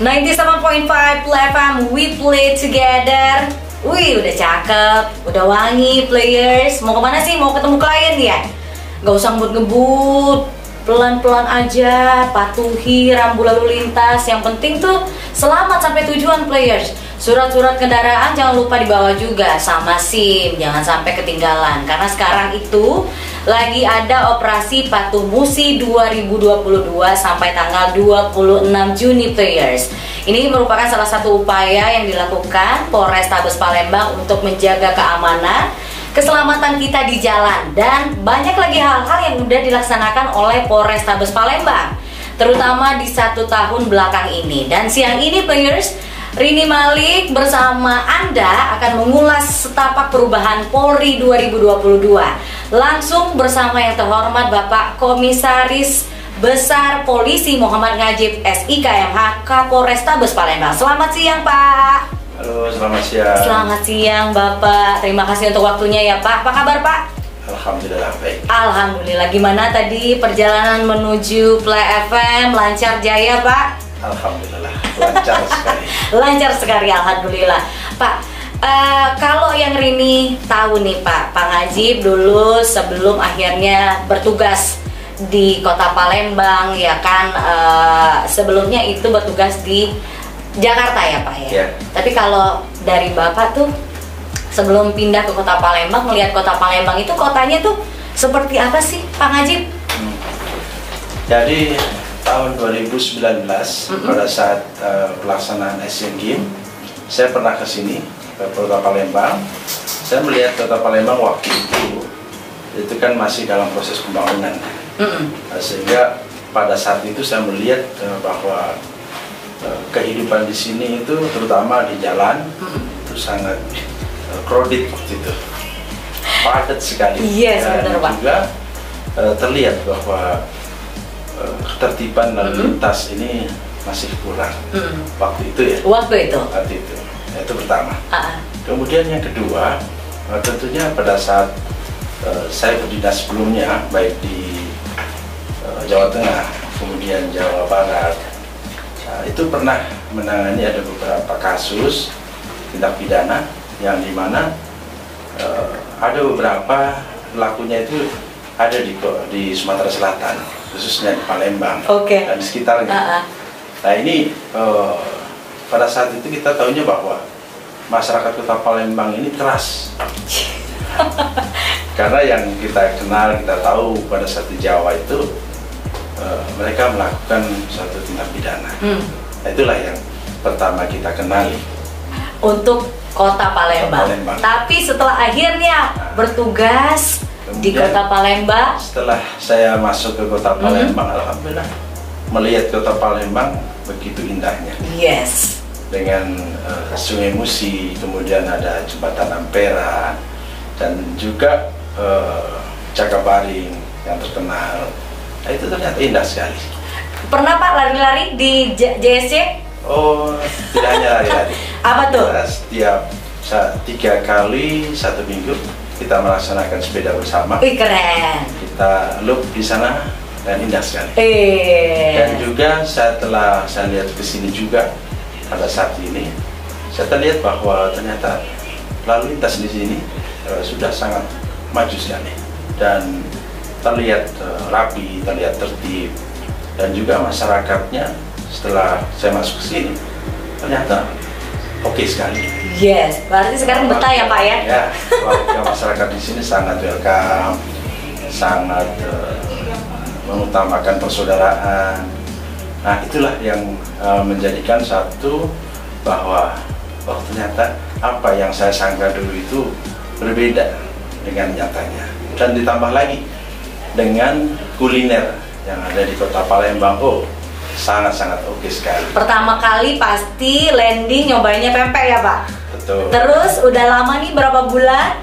97.5 Play FM, we play together. Wih, udah cakep, udah wangi players. Mau kemana sih? Mau ketemu klien ya? Gak usah ngebut-ngebut, pelan-pelan aja, patuhi rambu lalu lintas. Yang penting tuh selamat sampai tujuan players. Surat-surat kendaraan jangan lupa dibawa juga, sama SIM, jangan sampai ketinggalan. Karena sekarang itu lagi ada operasi Patuh Musi 2022 sampai tanggal 26 Juni players. Ini merupakan salah satu upaya yang dilakukan Polrestabes Palembang untuk menjaga keamanan, keselamatan kita di jalan. Dan banyak lagi hal-hal yang udah dilaksanakan oleh Polrestabes Palembang, terutama di 1 tahun belakang ini. Dan siang ini players, Rini Malik bersama Anda akan mengulas setapak perubahan Polri 2022. Langsung bersama yang terhormat Bapak Komisaris Besar Polisi Muhammad Ngajib SIKMH Kapolrestabes Palembang. Selamat siang Pak. Halo, selamat siang. Selamat siang Bapak. Terima kasih untuk waktunya ya Pak. Apa kabar Pak? Alhamdulillah baik. Alhamdulillah. Gimana tadi perjalanan menuju Play FM? Lancar jaya Pak? Alhamdulillah, lancar sekali. Lancar sekali, alhamdulillah. Pak, kalau yang Rini tahu nih Pak Ngajib dulu sebelum akhirnya bertugas di Kota Palembang ya kan, sebelumnya itu bertugas di Jakarta ya Pak ya. Yeah. Tapi kalau dari Bapak tuh sebelum pindah ke Kota Palembang, melihat Kota Palembang itu kotanya tuh seperti apa sih Pak Ngajib? Jadi tahun 2019 pada saat pelaksanaan Asian Games, saya pernah ke sini ke Kota Palembang. Saya melihat Kota Palembang waktu itu kan masih dalam proses pembangunan. Sehingga pada saat itu saya melihat bahwa kehidupan di sini itu terutama di jalan itu sangat crowded waktu itu, padat sekali. Yes, dan benar, Pak. juga terlihat bahwa ketertiban lalu lintas ini masih kurang waktu itu ya. Waktu itu. Itu pertama. Kemudian yang kedua, tentunya pada saat saya berdinas sebelumnya baik di Jawa Tengah, kemudian Jawa Barat, itu pernah menangani ada beberapa kasus tindak pidana yang dimana ada beberapa pelakunya itu ada di Sumatera Selatan, khususnya di Palembang dan di sekitarnya. Nah ini pada saat itu kita tahunya bahwa masyarakat Kota Palembang ini keras. Karena yang kita kenal, kita tahu pada saat di Jawa itu mereka melakukan suatu tindak pidana. Nah, itulah yang pertama kita kenali untuk Kota Palembang. Tapi setelah akhirnya bertugas di Kota Palembang, setelah saya masuk ke Kota Palembang, alhamdulillah melihat Kota Palembang begitu indahnya. Yes. Dengan Sungai Musi, kemudian ada Jembatan Ampera, dan juga Cakabaring yang terkenal. Nah, itu ternyata indah sekali. Pernah Pak lari-lari di JSC? Oh, tidak hanya lari-lari. Apa tuh? Setiap 3 kali 1 minggu kita melaksanakan sepeda bersama. Wih, keren. Kita loop di sana dan indah sekali. Dan juga setelah saya lihat ke sini juga pada saat ini, saya terlihat bahwa ternyata lalu lintas di sini sudah sangat maju sekali dan terlihat rapi, terlihat tertib, dan juga masyarakatnya setelah saya masuk ke sini ternyata oke sekali. Yes, berarti sekarang betah ya Pak ya? Ya, warga masyarakat di sini sangat welcome, sangat mengutamakan persaudaraan. Nah, itulah yang menjadikan satu bahwa ternyata apa yang saya sangka dulu itu berbeda dengan nyatanya. Dan ditambah lagi dengan kuliner yang ada di Kota Palembang, sangat-sangat oke sekali. Pertama kali pasti landing nyobainnya pempek ya Pak? Betul. Terus udah lama nih, berapa bulan?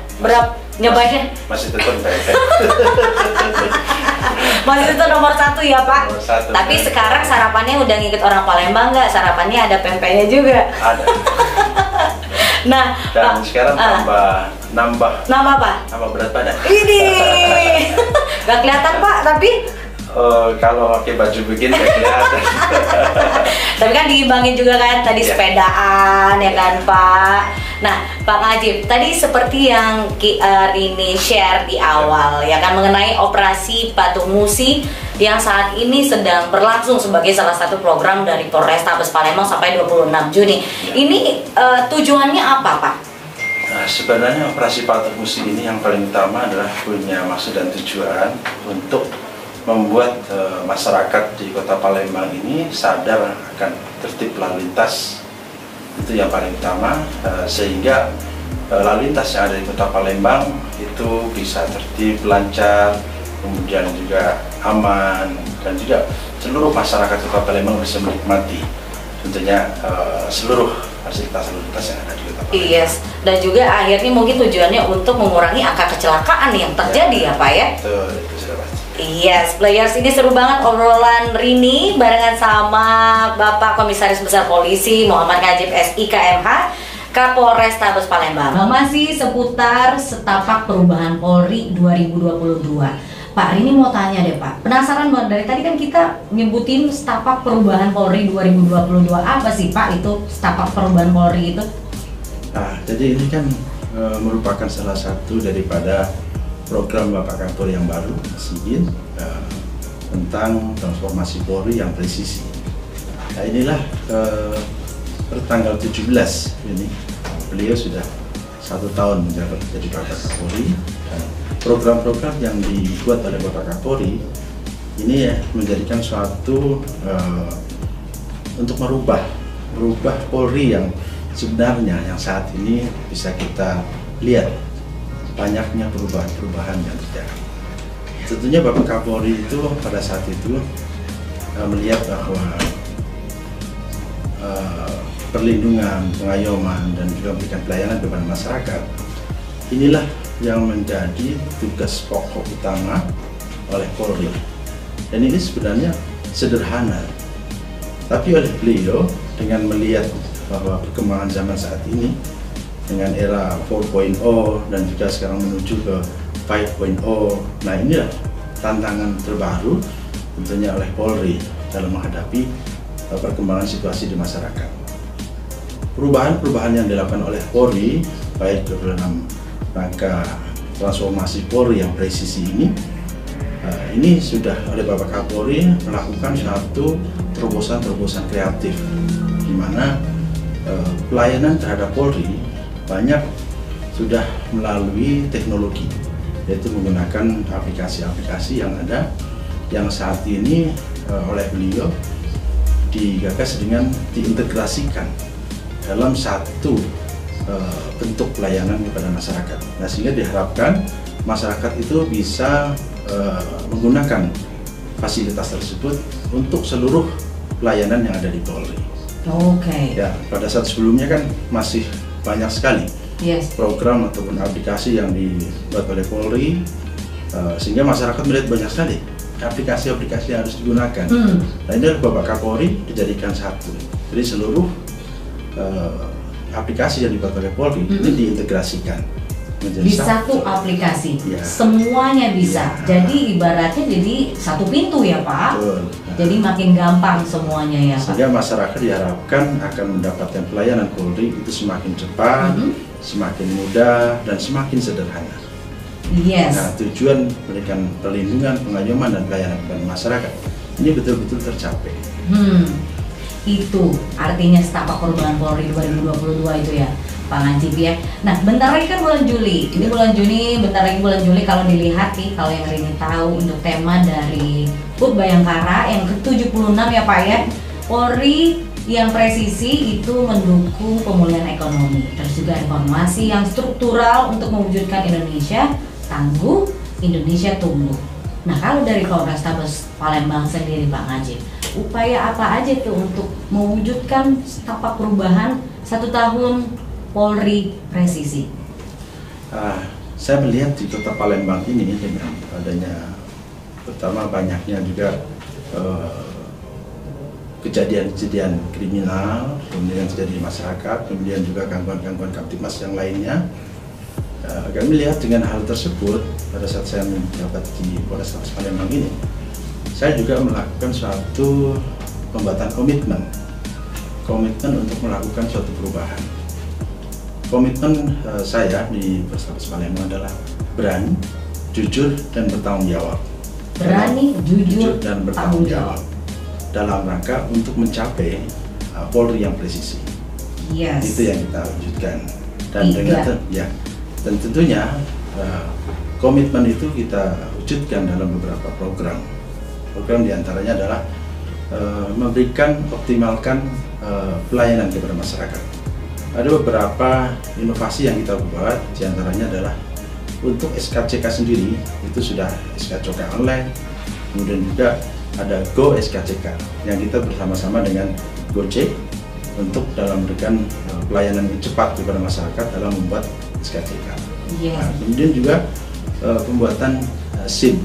Nyobainnya? Masih tetap pempek. Masih itu nomor 1 ya Pak? Nomor 1. Tapi sekarang sarapannya udah ngikut orang Palembang nggak? Sarapannya ada pempeknya juga? Ada. Nah, dan sekarang nambah apa? Nambah berat badan. Ini nggak kelihatan Pak, tapi kalau pakai baju begini nggak kelihatan. Tapi kan diimbangin juga kan tadi sepedaan ya kan Pak. Nah Pak Najib, tadi seperti yang Rini share di awal ya kan mengenai operasi Patuh Musi yang saat ini sedang berlangsung sebagai salah satu program dari Polrestabes Palembang sampai 26 Juni. Ini tujuannya apa Pak? Nah, sebenarnya operasi Patuh Musi ini yang paling utama adalah punya maksud dan tujuan untuk membuat masyarakat di Kota Palembang ini sadar akan tertib lalu lintas. Itu yang paling utama, sehingga lalu lintas yang ada di Kota Palembang itu bisa tertib, lancar, kemudian juga aman, dan juga seluruh masyarakat Kota Palembang bisa menikmati tentunya seluruh fasilitas lalu lintas yang ada di Kota Palembang. Yes, dan juga akhirnya mungkin tujuannya untuk mengurangi angka kecelakaan yang terjadi ya Pak ya? Betul, itu sudah pasti. Yes, players, ini seru banget obrolan Rini barengan sama Bapak Komisaris Besar Polisi Muhammad Najib SI KMH Kapolrestabes Palembang. Masih seputar setapak perubahan Polri 2022. Pak Rini mau tanya deh Pak, penasaran banget dari tadi kan kita nyebutin setapak perubahan Polri 2022. Apa sih Pak itu setapak perubahan Polri itu? Nah, jadi ini kan merupakan salah satu daripada program Bapak Kapolri yang baru, SIGIN, tentang transformasi Polri yang presisi. Nah inilah pertanggal 17 ini beliau sudah 1 tahun menjabat jadi Bapak Kapolri. Program-program yang dibuat oleh Bapak Kapolri ini ya menjadikan suatu untuk merubah Polri yang sebenarnya yang saat ini bisa kita lihat banyaknya perubahan-perubahan yang terjadi. Tentunya Bapak Kapolri itu pada saat itu melihat bahwa perlindungan, pengayoman, dan juga memberikan pelayanan kepada masyarakat inilah yang menjadi tugas pokok utama oleh Polri. Dan ini sebenarnya sederhana, tapi oleh beliau dengan melihat bahwa perkembangan zaman saat ini dengan era 4.0 dan juga sekarang menuju ke 5.0. Nah inilah tantangan terbaru tentunya oleh Polri dalam menghadapi perkembangan situasi di masyarakat. Perubahan-perubahan yang dilakukan oleh Polri baik dalam rangka transformasi Polri yang presisi ini sudah oleh Bapak Kapolri melakukan satu terobosan-terobosan kreatif di mana pelayanan terhadap Polri banyak sudah melalui teknologi, yaitu menggunakan aplikasi-aplikasi yang ada yang saat ini oleh beliau digagas dengan diintegrasikan dalam satu bentuk pelayanan kepada masyarakat. Nah, sehingga diharapkan masyarakat itu bisa menggunakan fasilitas tersebut untuk seluruh pelayanan yang ada di Polri. Oke. Ya, pada saat sebelumnya kan masih banyak sekali program ataupun aplikasi yang dibuat oleh Polri, sehingga masyarakat melihat banyak sekali aplikasi-aplikasi yang harus digunakan. Nah ini Bapak Kapolri dijadikan satu, jadi seluruh aplikasi yang dibuat oleh Polri ini diintegrasikan menjadi di satu aplikasi, semuanya bisa. Jadi ibaratnya jadi satu pintu ya Pak. Betul. Jadi makin gampang semuanya ya Pak. Sehingga masyarakat diharapkan akan mendapatkan pelayanan Polri itu semakin cepat, semakin mudah, dan semakin sederhana. Yes. Nah, tujuan memberikan perlindungan, pengayoman, dan pelayanan kepada masyarakat ini betul-betul tercapai. Itu artinya setapak perubahan Polri 2022 itu ya Pak Najib ya. Nah bentar lagi kan bulan Juli, ini bulan Juni, bentar lagi bulan Juli. Kalau dilihat nih, kalau yang Rini tahu untuk tema dari HUT Bayangkara yang ke-76 ya Pak ya, Polri yang presisi itu mendukung pemulihan ekonomi, terus juga reformasi yang struktural untuk mewujudkan Indonesia tangguh, Indonesia tumbuh. Nah kalau dari Polrestabes Palembang sendiri Pak Najib, upaya apa aja tuh untuk mewujudkan setapak perubahan 1 tahun Polri presisi? Saya melihat di Kota Palembang ini dengan adanya pertama banyaknya juga kejadian-kejadian kriminal, kemudian terjadi di masyarakat, kemudian juga gangguan-gangguan Kamtibmas yang lainnya. Kami melihat dengan hal tersebut pada saat saya menjabat di Polrestabes Palembang ini, saya juga melakukan suatu pembuatan komitmen komitmen untuk melakukan suatu perubahan. Komitmen saya di Persahabatan Palembang adalah berani, jujur, dan bertanggung jawab. Berani, jujur, dan bertanggung jawab dalam rangka untuk mencapai Polri yang presisi. Yes. Itu yang kita wujudkan. Dan dan tentunya komitmen itu kita wujudkan dalam beberapa program. Program diantaranya adalah optimalkan pelayanan kepada masyarakat. Ada beberapa inovasi yang kita buat, diantaranya adalah untuk SKCK sendiri itu sudah SKCK online, kemudian juga ada Go SKCK yang kita bersama-sama dengan Gojek untuk dalam memberikan pelayanan yang cepat kepada masyarakat dalam membuat SKCK. Nah, kemudian juga pembuatan SIM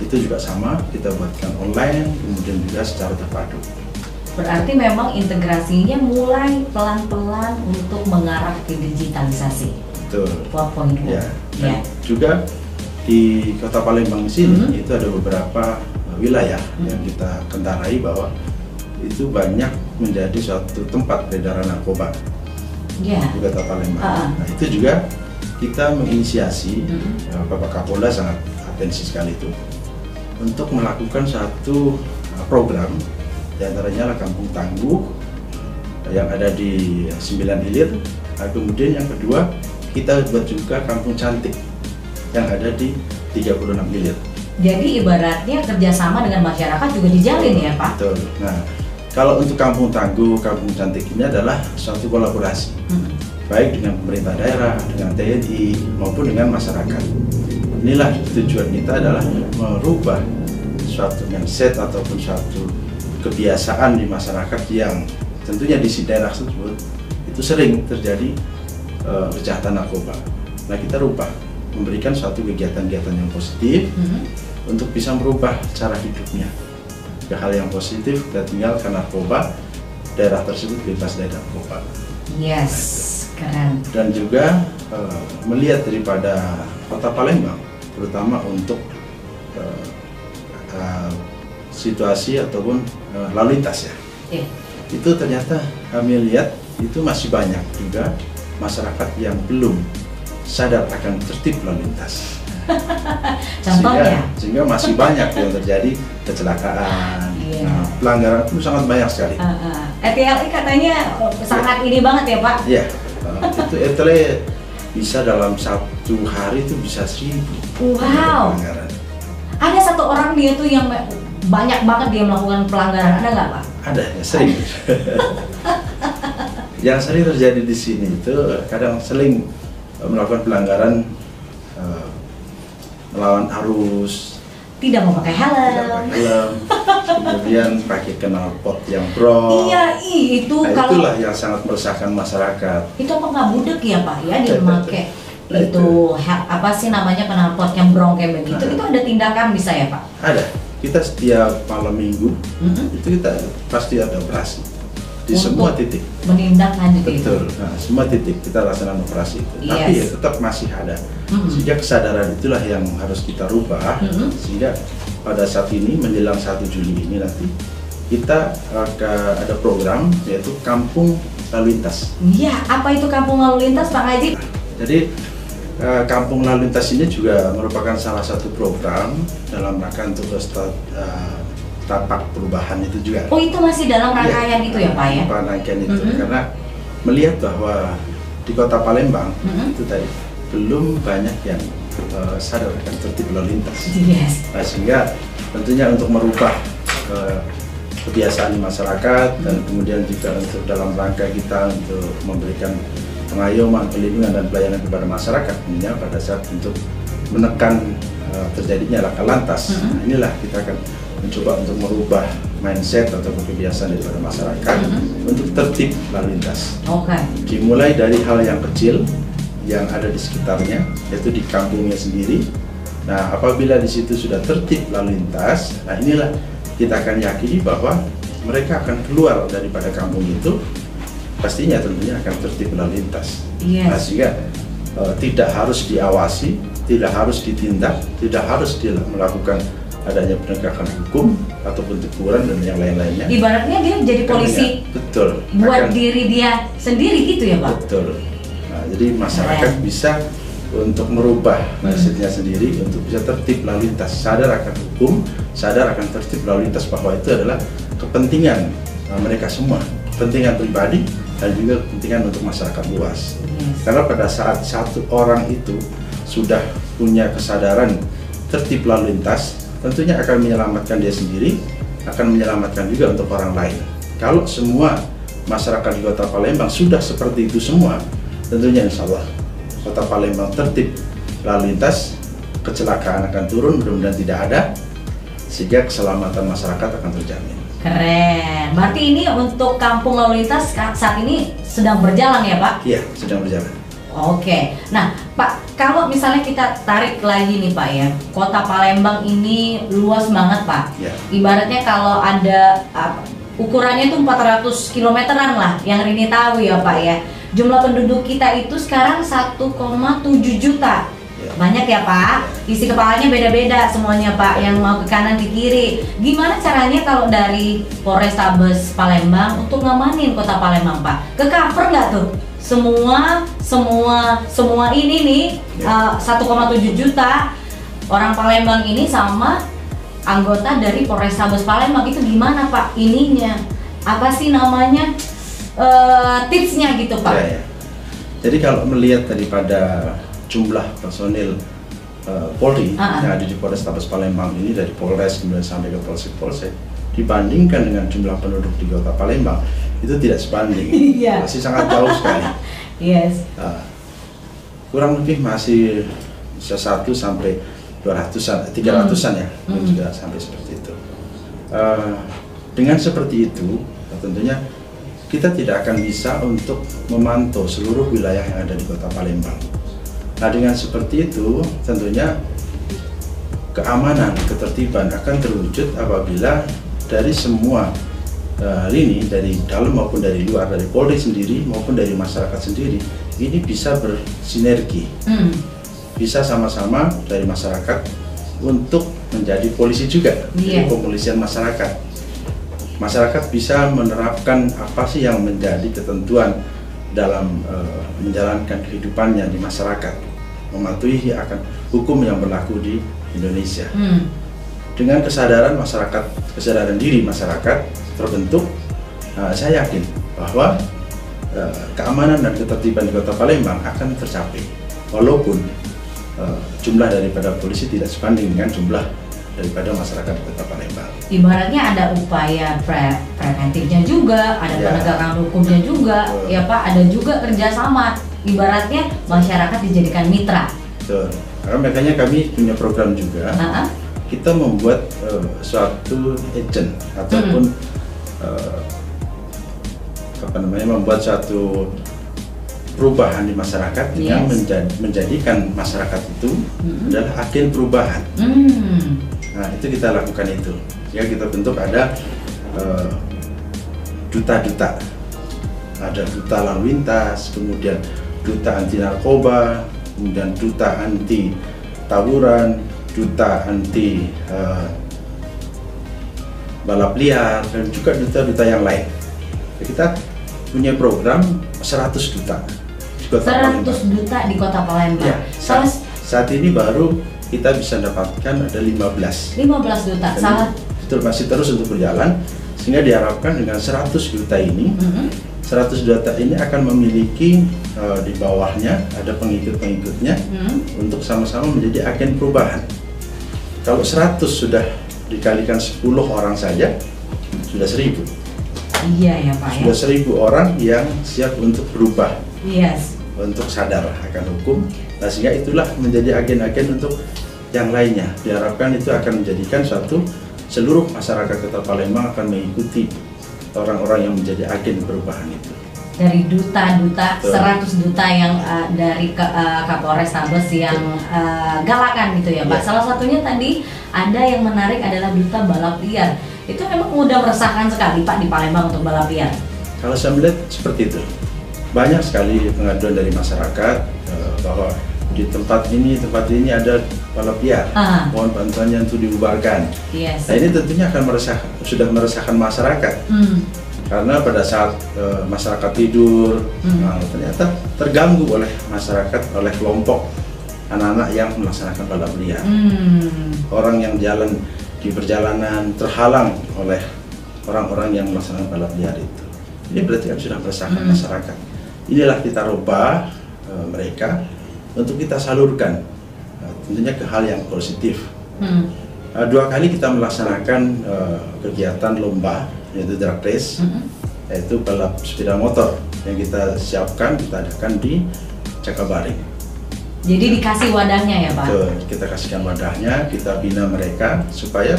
itu juga sama, kita buatkan online, kemudian juga secara terpadu. Berarti memang integrasinya mulai pelan-pelan untuk mengarah ke digitalisasi. Betul. 4.0. Ya. Dan juga di Kota Palembang di sini itu ada beberapa wilayah yang kita kendarai bahwa itu banyak menjadi suatu tempat peredaran narkoba di Kota Palembang. Nah, itu juga kita menginisiasi, Bapak Kapolda sangat atensi sekali itu untuk melakukan satu program. Di antaranya adalah Kampung Tangguh yang ada di 9 Ilir. Nah, kemudian yang kedua kita buat juga Kampung Cantik yang ada di 36 Ilir. Jadi ibaratnya kerjasama dengan masyarakat juga dijalin ya Pak? Betul. Nah, kalau untuk Kampung Tangguh, Kampung Cantik ini adalah suatu kolaborasi baik dengan pemerintah daerah, dengan TNI maupun dengan masyarakat. Inilah tujuan kita adalah merubah suatu mindset ataupun suatu kebiasaan di masyarakat yang tentunya di daerah tersebut itu sering terjadi kejahatan narkoba. Nah, kita rubah, memberikan suatu kegiatan-kegiatan yang positif untuk bisa merubah cara hidupnya ke hal yang positif, kita tinggalkan narkoba, daerah tersebut bebas dari narkoba. Yes, keren. Dan juga melihat daripada Kota Palembang, terutama untuk situasi ataupun lalu lintas ya. Itu ternyata kami lihat itu masih banyak juga masyarakat yang belum sadar akan tertib lalu lintas. Contohnya? Sehingga masih banyak yang terjadi kecelakaan, pelanggaran itu sangat banyak sekali. ETLI katanya sangat ini banget ya Pak? Iya, itu ETLI bisa dalam satu hari itu bisa 1000 pelanggaran. Ada satu orang dia tuh yang banyak banget dia melakukan pelanggaran, ada nggak Pak? Ada, ya sering. Yang sering terjadi di sini itu kadang sering melakukan pelanggaran melawan arus, tidak memakai helm, kemudian pakai knalpot yang brong. Iya, itu nah, kalau itulah yang sangat meresahkan masyarakat. Itu apa nggak budek ya Pak ya dia memakai itu apa sih namanya knalpot yang brong kayak begitu? Itu ada tindakan bisa ya Pak? Ada. Kita setiap malam minggu itu kita pasti ada operasi di semua titik. Menindaklanjuti. Betul. Nah, semua titik kita laksanakan operasi itu. Tapi ya tetap masih ada. Sehingga kesadaran itulah yang harus kita rubah. Sehingga pada saat ini menjelang 1 Juli ini nanti kita akan ada program yaitu Kampung Lalu Lintas. Iya, apa itu Kampung Lalu Lintas Pak Haji? Jadi Kampung Lalu Lintas ini juga merupakan salah satu program dalam rangka untuk tapak perubahan itu juga. Oh, itu masih dalam rangkaian itu ya Pak ya? Rangkaian itu karena melihat bahwa di Kota Palembang itu tadi belum banyak yang sadar akan tertib lalu lintas. Nah, sehingga tentunya untuk merubah kebiasaan masyarakat dan kemudian juga untuk dalam rangka kita untuk memberikan pengayuman, pelindungan dan pelayanan kepada masyarakat, pada saat untuk menekan terjadinya laka lantas. Nah, inilah kita akan mencoba untuk merubah mindset atau kebiasaan daripada masyarakat untuk tertib lalu lintas. Dimulai dari hal yang kecil yang ada di sekitarnya, yaitu di kampungnya sendiri. Nah, apabila di situ sudah tertib lalu lintas, nah inilah kita akan yakini bahwa mereka akan keluar daripada kampung itu, pastinya tentunya akan tertib lalu lintas. Nah, sehingga tidak harus diawasi, tidak harus ditindak, tidak harus melakukan adanya penegakan hukum, ataupun teguran dan yang lain-lainnya. Ibaratnya dia jadi polisi. Betul. Buat diri dia sendiri gitu ya Pak? Betul. Nah, jadi masyarakat bisa untuk merubah mindsetnya sendiri untuk bisa tertib lalu lintas, sadar akan hukum, sadar akan tertib lalu lintas, bahwa itu adalah kepentingan mereka semua, kepentingan pribadi dan juga kepentingan untuk masyarakat luas. Karena pada saat satu orang itu sudah punya kesadaran tertib lalu lintas, tentunya akan menyelamatkan dia sendiri, akan menyelamatkan juga untuk orang lain. Kalau semua masyarakat di Kota Palembang sudah seperti itu semua, tentunya insya Allah Kota Palembang tertib lalu lintas, kecelakaan akan turun, mudah-mudahan tidak ada, sehingga keselamatan masyarakat akan terjamin. Keren. Berarti ini untuk kampung lalu lintas saat ini sedang berjalan ya Pak? Iya, sedang berjalan. Oke. Nah Pak, kalau misalnya kita tarik lagi nih Pak ya, Kota Palembang ini luas banget Pak. Ya. Ibaratnya kalau ada ukurannya itu 400 kilometeran lah yang Rini tahu ya Pak ya. Jumlah penduduk kita itu sekarang 1,7 juta. Banyak ya Pak, isi kepalanya beda-beda semuanya Pak, yang mau ke kanan ke kiri. Gimana caranya kalau dari Polrestabes Palembang untuk ngamanin Kota Palembang Pak? Ke cover nggak tuh? Semua ini nih 1,7 juta orang Palembang ini sama anggota dari Polrestabes Palembang itu gimana Pak? Ininya apa sih namanya? Tipsnya gitu Pak? Ya. Jadi kalau melihat daripada jumlah personil Polri yang ada di Polrestabes Palembang ini, dari Polres kemudian sampai ke Polsek, dibandingkan dengan jumlah penduduk di Kota Palembang, itu tidak sebanding. Masih sangat jauh sekali. Yes. Kurang lebih masih bisa 1 sampai 200-an, 300-an ya, juga sampai seperti itu. Dengan seperti itu, tentunya kita tidak akan bisa untuk memantau seluruh wilayah yang ada di Kota Palembang. Nah, dengan seperti itu tentunya keamanan, ketertiban akan terwujud apabila dari semua lini, dari dalam maupun dari luar, dari Polri sendiri maupun dari masyarakat sendiri, ini bisa bersinergi, bisa sama-sama dari masyarakat untuk menjadi polisi juga, jadi kepolisian masyarakat. Masyarakat bisa menerapkan apa sih yang menjadi ketentuan dalam menjalankan kehidupannya di masyarakat, mematuhi akan hukum yang berlaku di Indonesia. Dengan kesadaran masyarakat, kesadaran diri masyarakat terbentuk, saya yakin bahwa keamanan dan ketertiban di Kota Palembang akan tercapai, walaupun jumlah daripada polisi tidak sebanding dengan jumlah daripada masyarakat Kota Palembang. Ibaratnya ada upaya preventifnya juga, ada penegakan hukumnya juga, ya Pak, ada juga kerjasama. Ibaratnya masyarakat dijadikan mitra. Betul. Karena makanya kami punya program juga. Kita membuat suatu agent ataupun membuat suatu perubahan di masyarakat dengan menjadikan masyarakat itu adalah agen perubahan. Nah, itu kita lakukan itu. Ya, kita bentuk ada duta-duta. Ada duta lalu lintas, kemudian duta anti narkoba, kemudian duta anti tawuran, duta anti balap liar, dan juga duta-duta yang lain. Kita punya program 100 duta di Kota 100 duta di Kota Palembang. Ya, saat ini baru kita bisa dapatkan ada 15 duta. Betul, masih terus untuk berjalan, sehingga diharapkan dengan 100 duta ini 100 duta ini akan memiliki di bawahnya ada pengikut-pengikutnya untuk sama-sama menjadi agen perubahan. Kalau 100 sudah dikalikan 10 orang saja sudah 1000. Iya ya Pak. Sudah 1000 orang yang siap untuk berubah, untuk sadar akan hukum. Nah, sehingga itulah menjadi agen-agen untuk yang lainnya. Diharapkan itu akan menjadikan seluruh masyarakat Kota Palembang akan mengikuti orang-orang yang menjadi agen perubahan itu. Dari duta-duta, 100 duta yang dari Kapolres Tabes yang galakan gitu ya Pak. Salah satunya tadi ada yang menarik adalah duta balap liar. Itu memang mudah meresahkan sekali Pak di Palembang untuk balap liar. Kalau saya melihat seperti itu, banyak sekali pengaduan dari masyarakat bahwa di tempat ini ada balap liar, mohon bantuannya untuk dibubarkan. Yes. Nah, ini tentunya akan sudah meresahkan masyarakat. Karena pada saat masyarakat tidur, nah, ternyata terganggu oleh masyarakat, oleh kelompok anak-anak yang melaksanakan balap liar. Orang yang jalan di perjalanan terhalang oleh orang-orang yang melaksanakan balap liar itu. Ini berarti kan sudah meresahkan masyarakat. Inilah kita rubah mereka untuk kita salurkan, tentunya ke hal yang positif. 2 kali kita melaksanakan kegiatan lomba, yaitu drag race, yaitu balap sepeda motor yang kita siapkan, kita adakan di Cakabaring. Jadi dikasih wadahnya ya Pak? Betul, kita kasihkan wadahnya, kita bina mereka supaya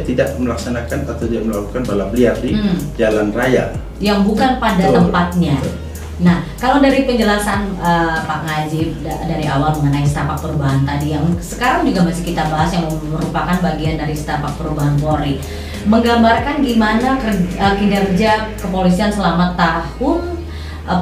tidak melaksanakan atau tidak melakukan balap liar di jalan raya yang bukan pada tempatnya. Nah, kalau dari penjelasan Pak Najib dari awal mengenai Setapak Perubahan tadi, yang sekarang juga masih kita bahas, yang merupakan bagian dari Setapak Perubahan Polri, menggambarkan gimana kinerja kepolisian selama tahun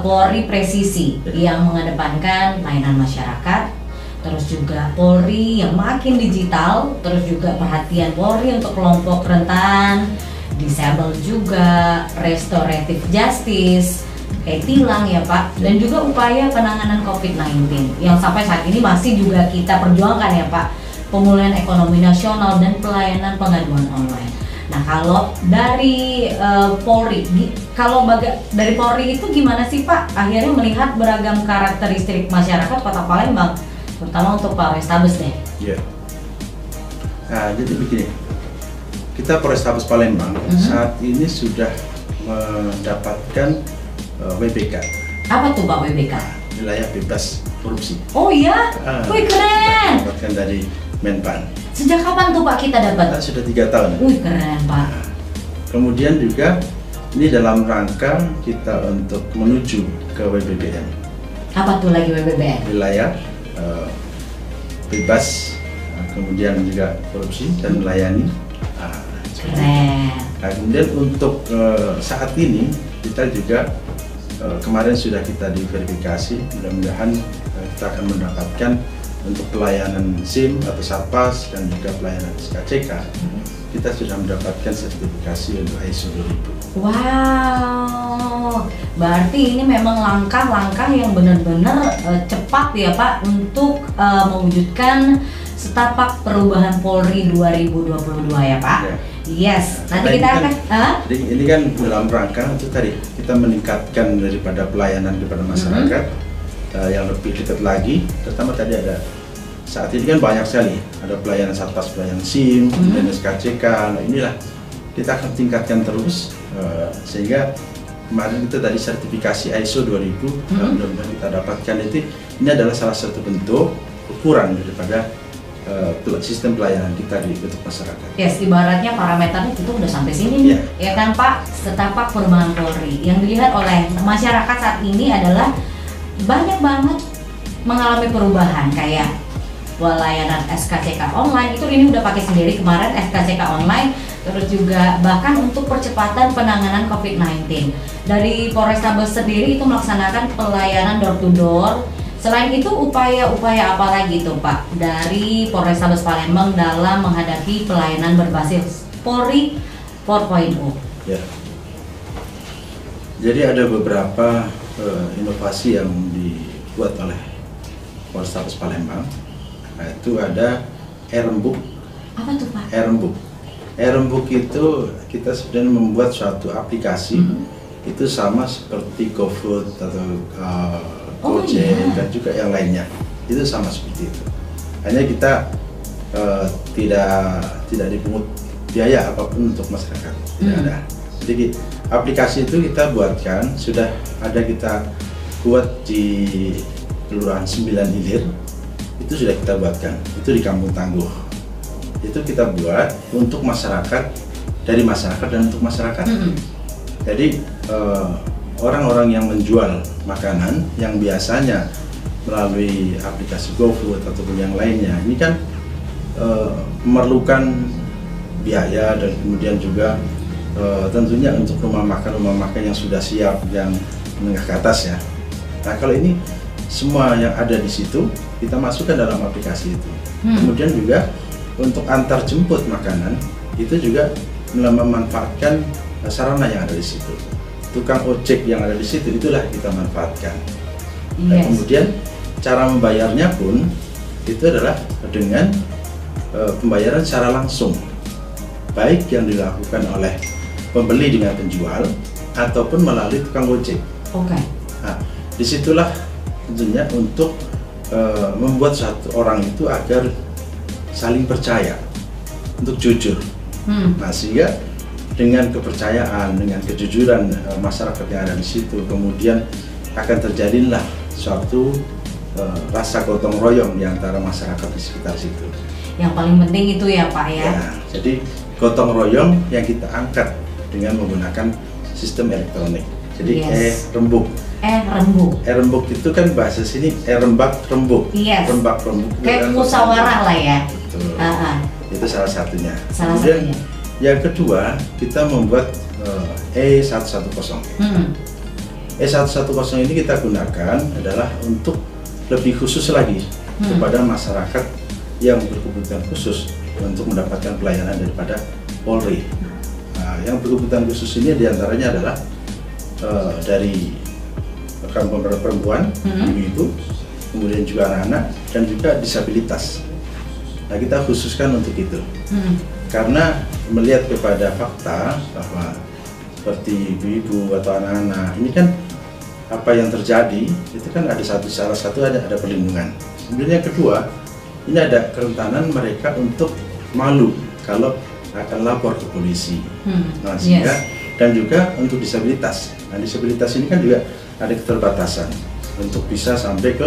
Polri presisi yang mengedepankan layanan masyarakat, terus juga Polri yang makin digital, terus juga perhatian Polri untuk kelompok rentan, disable juga, restoratif justice, kayak tilang ya Pak, dan juga upaya penanganan COVID-19 yang sampai saat ini masih juga kita perjuangkan ya Pak, pemulihan ekonomi nasional dan pelayanan pengaduan online. Nah, kalau dari Polri, dari Polri itu gimana sih Pak akhirnya melihat beragam karakteristik masyarakat Kota Palembang, terutama untuk Polrestabes deh? Iya. Nah, jadi begini, kita Polrestabes Palembang saat ini sudah mendapatkan WBK. Apa tuh Pak WBK? Wilayah bebas korupsi. Oh iya? Wih keren! Dapatkan dari Menpan. Sejak kapan tuh Pak kita dapat? Sudah 3 tahun. Wih keren Pak. Nah, kemudian juga ini dalam rangka kita untuk menuju ke WBBM. Apa tuh lagi WBBM? Wilayah bebas, kemudian juga korupsi dan melayani. Keren. Nah, kemudian untuk saat ini kita juga kemarin sudah kita diverifikasi, mudah-mudahan kita akan mendapatkan untuk pelayanan SIM atau Satpas dan juga pelayanan SKCK, kita sudah mendapatkan sertifikasi untuk ISO 2000. Wow, berarti ini memang langkah-langkah yang benar-benar cepat ya Pak untuk mewujudkan Setapak Perubahan Polri 2022 ya Pak. Ya. Yes, nanti kita akan jadi ini kan dalam rangka itu tadi kita meningkatkan daripada pelayanan kepada masyarakat yang lebih dekat lagi. Terutama tadi ada saat ini kan banyak sekali, ada pelayanan Satpas, pelayanan SIM, pelayanan SKCK. Nah, inilah kita akan tingkatkan terus sehingga kemarin kita tadi sertifikasi ISO 2000 mudah-mudahan kita dapatkan. Ini adalah salah satu bentuk ukuran daripada sistem pelayanan kita di bentuk masyarakat. Yes, ibaratnya parameternya itu udah sampai sini nih, ya kan Pak. Setapak Perubahan Polri yang dilihat oleh masyarakat saat ini adalah banyak banget mengalami perubahan, kayak pelayanan SKCK online itu ini udah pakai sendiri kemarin SKCK online, terus juga bahkan untuk percepatan penanganan COVID-19 dari Polrestabes sendiri itu melaksanakan pelayanan door to door. Selain itu, upaya-upaya apa lagi tuh Pak dari Polrestabes Palembang dalam menghadapi pelayanan berbasis Polri 4.0? Ya. Jadi ada beberapa inovasi yang dibuat oleh Polrestabes Palembang. Nah, itu ada e-rembuk. Apa tuh Pak? E-rembuk. E-rembuk itu kita sebenarnya membuat suatu aplikasi itu sama seperti GoFood atau Gojek dan juga yang lainnya, itu sama seperti itu. Hanya kita tidak dipungut biaya apapun untuk masyarakat, tidak ada. Jadi aplikasi itu kita buatkan, sudah ada kita buat di Kelurahan 9 Hilir, itu sudah kita buatkan, itu di Kampung Tangguh. Itu kita buat untuk masyarakat, dari masyarakat dan untuk masyarakat. Jadi orang-orang yang menjual makanan yang biasanya melalui aplikasi GoFood ataupun yang lainnya, ini kan memerlukan biaya dan kemudian juga tentunya untuk rumah makan yang sudah siap, yang menengah ke atas ya. Nah, kalau ini semua yang ada di situ kita masukkan dalam aplikasi itu. Kemudian juga untuk antar jemput makanan itu juga memanfaatkan sarana yang ada di situ. Tukang ojek yang ada di situ itulah kita manfaatkan. Dan kemudian cara membayarnya pun itu adalah dengan pembayaran secara langsung, baik yang dilakukan oleh pembeli dengan penjual ataupun melalui tukang ojek. Nah, disitulah tentunya untuk membuat satu orang itu agar saling percaya, untuk jujur. Nah, sehingga dengan kepercayaan, dengan kejujuran masyarakat yang ada di situ, kemudian akan terjadilah suatu rasa gotong royong di antara masyarakat di sekitar situ. Yang paling penting itu ya Pak ya. Jadi gotong royong yang kita angkat dengan menggunakan sistem elektronik. Jadi rembuk. Rembuk itu kan bahasa sini rembak rembuk. Rembak rembuk. Kayak musyawarah lah ya. Betul. Itu salah satunya. Kemudian yang kedua kita membuat E110. E110 ini kita gunakan adalah untuk lebih khusus lagi kepada masyarakat yang berkebutuhan khusus untuk mendapatkan pelayanan daripada Polri. Nah, yang berkebutuhan khusus ini diantaranya adalah dari rekan perempuan, ibu-ibu, kemudian juga anak-anak, dan juga disabilitas. Nah, kita khususkan untuk itu, karena melihat kepada fakta bahwa seperti ibu-ibu atau anak-anak ini kan apa yang terjadi itu kan ada salah satu ada perlindungan. Kemudian yang kedua, ini ada kerentanan mereka untuk malu kalau akan lapor ke polisi. Nah, sehingga dan juga untuk disabilitas. Nah, disabilitas ini kan juga ada keterbatasan untuk bisa sampai ke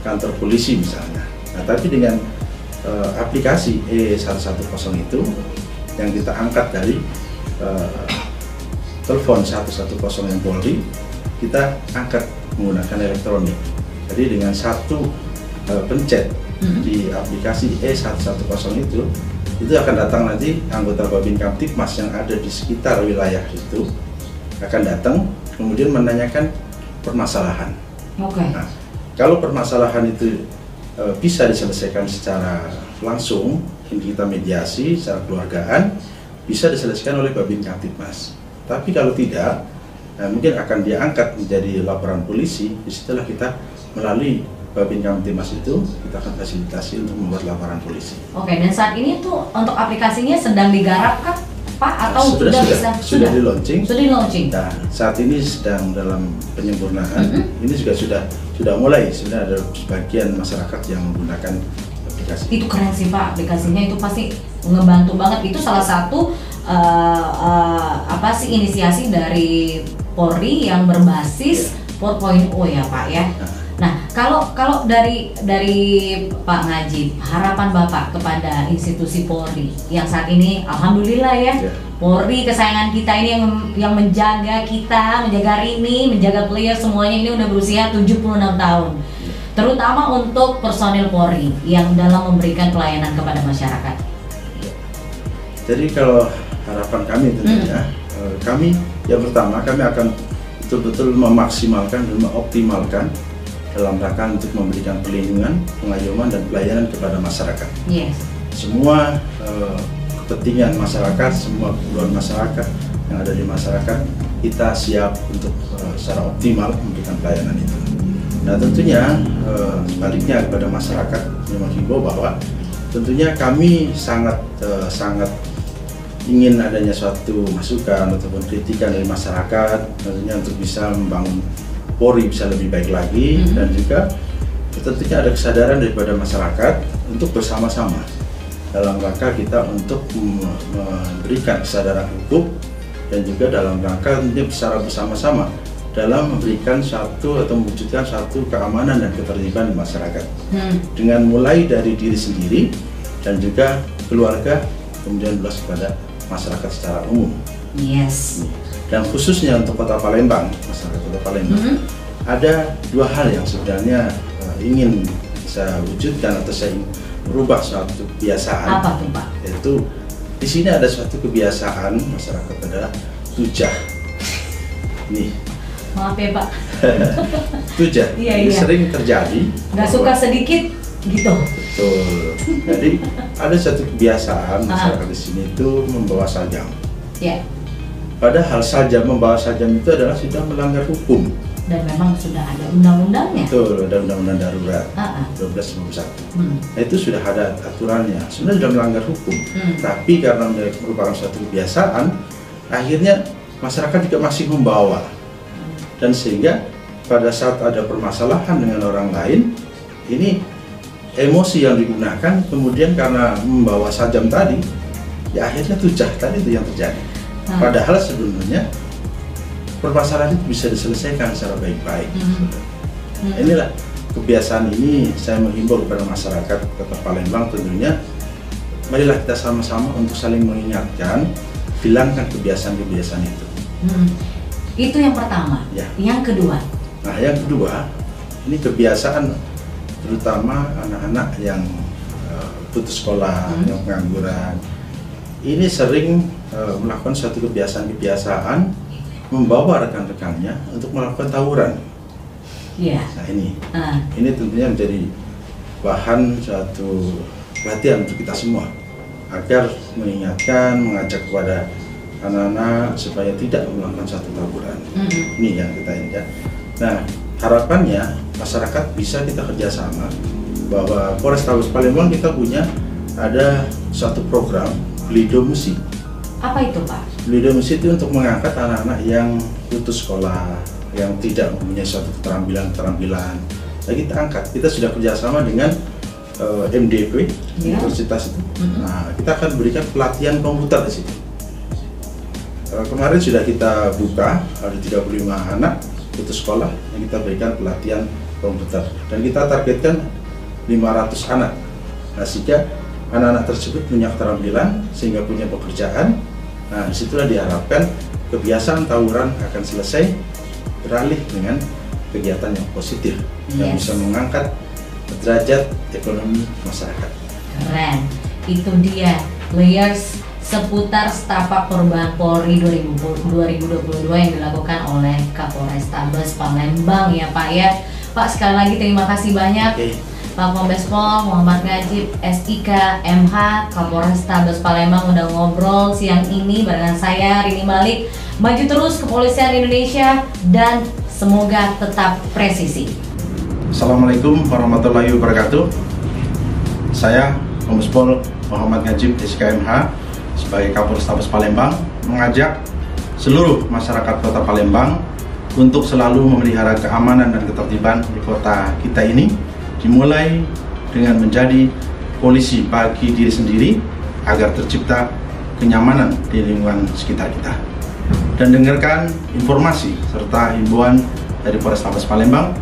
kantor polisi misalnya. Nah, tapi dengan aplikasi E110 itu yang kita angkat dari telepon 110 yang Polri, kita angkat menggunakan elektronik. Jadi dengan satu pencet di aplikasi E110 itu akan datang nanti anggota Babin Kamtibmas yang ada di sekitar wilayah itu akan datang kemudian menanyakan permasalahan. Nah, kalau permasalahan itu bisa diselesaikan secara langsung, kita mediasi secara keluargaan, bisa diselesaikan oleh Babin Kamtibmas. Tapi kalau tidak, mungkin akan diangkat menjadi laporan polisi. Disitulah kita melalui Babin Kamtibmas itu kita akan fasilitasi untuk membuat laporan polisi. Dan saat ini tuh untuk aplikasinya sedang digarap kan Pak atau sudah di launching? Sudah di launching. Nah, saat ini sedang dalam penyempurnaan. Ini juga sudah mulai. Sebenarnya ada sebagian masyarakat yang menggunakan aplikasi. Itu keren sih Pak, aplikasinya itu pasti ngebantu banget. Itu salah satu inisiasi dari Polri yang berbasis 4.0 ya Pak ya. Nah, kalau dari Pak Ngajib, harapan Bapak kepada institusi Polri yang saat ini alhamdulillah ya, Polri kesayangan kita ini yang menjaga kita, menjaga Rini, menjaga player semuanya ini udah berusia 76 tahun. Terutama untuk personil Polri yang dalam memberikan pelayanan kepada masyarakat. Jadi kalau harapan kami tentunya, kami yang pertama kami akan betul-betul memaksimalkan dan mengoptimalkan dalam rangka untuk memberikan perlindungan, pengayoman dan pelayanan kepada masyarakat. Semua kepentingan masyarakat, semua kebutuhan masyarakat yang ada di masyarakat, kita siap untuk secara optimal memberikan pelayanan itu. Nah, tentunya sebaliknya kepada masyarakat, menghimbau bahwa tentunya kami sangat ingin adanya suatu masukan ataupun kritikan dari masyarakat, tentunya untuk bisa membangun Polri bisa lebih baik lagi, dan juga tentunya ada kesadaran daripada masyarakat untuk bersama-sama dalam rangka kita untuk memberikan kesadaran hukum, dan juga dalam rangka tentunya secara bersama-sama dalam memberikan suatu atau mewujudkan suatu keamanan dan ketertiban di masyarakat, dengan mulai dari diri sendiri dan juga keluarga, kemudian belas kepada masyarakat secara umum. Dan khususnya untuk Kota Palembang, masyarakat Kota Palembang, ada dua hal yang sebenarnya ingin saya wujudkan atau saya ingin merubah suatu kebiasaan. Apa tuh Pak? Yaitu di sini ada suatu kebiasaan masyarakat adalah tujah. Nih, Maaf ya Pak. Itu aja. Iya. Sering terjadi. Nggak suka sedikit gitu. Betul. Jadi ada satu kebiasaan masyarakat di sini itu membawa sajam. Ya. Padahal sajam, membawa sajam itu adalah sudah melanggar hukum. Dan memang sudah ada undang-undangnya. Betul, ada undang-undang darurat 1291. Nah, itu sudah ada aturannya. Sebenarnya sudah melanggar hukum. Tapi karena merupakan suatu kebiasaan, akhirnya masyarakat juga masih membawa. Dan sehingga pada saat ada permasalahan dengan orang lain, ini emosi yang digunakan, kemudian karena membawa sajam tadi, ya akhirnya tujah tadi itu yang terjadi. Padahal sebenarnya permasalahan itu bisa diselesaikan secara baik-baik. Inilah kebiasaan ini saya menghimbau kepada masyarakat Kota Palembang, tentunya marilah kita sama-sama untuk saling mengingatkan, hilangkan kebiasaan-kebiasaan itu. Itu yang pertama. Ya. Yang kedua? Nah, yang kedua, ini kebiasaan terutama anak-anak yang putus sekolah, yang pengangguran. Ini sering melakukan suatu kebiasaan-kebiasaan membawa rekan-rekannya untuk melakukan tawuran. Iya. Nah ini tentunya menjadi bahan suatu perhatian untuk kita semua agar mengingatkan, mengajak kepada anak-anak supaya tidak melakukan suatu tawuran. Ini yang kita ingat. Nah, harapannya masyarakat bisa kita kerjasama bahwa Polrestabes Palembang kita punya ada suatu program Blido Musik. Apa itu Pak? Blido Musik itu untuk mengangkat anak-anak yang putus sekolah, yang tidak mempunyai suatu keterampilan. Nah, kita angkat. Kita sudah kerjasama dengan MDP, universitas itu. Nah, kita akan berikan pelatihan komputer di situ. Kemarin sudah kita buka, ada 35 anak putus sekolah yang kita berikan pelatihan komputer. Dan kita targetkan 500 anak. Nah, sehingga anak-anak tersebut punya keterampilan, sehingga punya pekerjaan. Nah, disitulah diharapkan kebiasaan tawuran akan selesai, beralih dengan kegiatan yang positif yang bisa mengangkat derajat ekonomi masyarakat. Keren, itu dia players seputar Setapak Perubahan Polri 2022 yang dilakukan oleh Kapolrestabes Palembang ya Pak ya. Pak, sekali lagi terima kasih banyak. Pak Kombes Pol Muhammad Najib SIK MH Kapolrestabes Palembang udah ngobrol siang ini barengan saya Rini Malik. Maju terus kepolisian Indonesia dan semoga tetap presisi. Assalamualaikum warahmatullahi wabarakatuh. Saya Kombes Pol Muhammad Najib SIK MH sebagai Kapolrestabes Palembang mengajak seluruh masyarakat Kota Palembang untuk selalu memelihara keamanan dan ketertiban di kota kita ini, dimulai dengan menjadi polisi bagi diri sendiri agar tercipta kenyamanan di lingkungan sekitar kita. Dan dengarkan informasi serta himbauan dari Polrestabes Palembang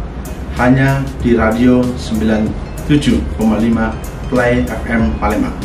hanya di radio 97,5 Play FM Palembang.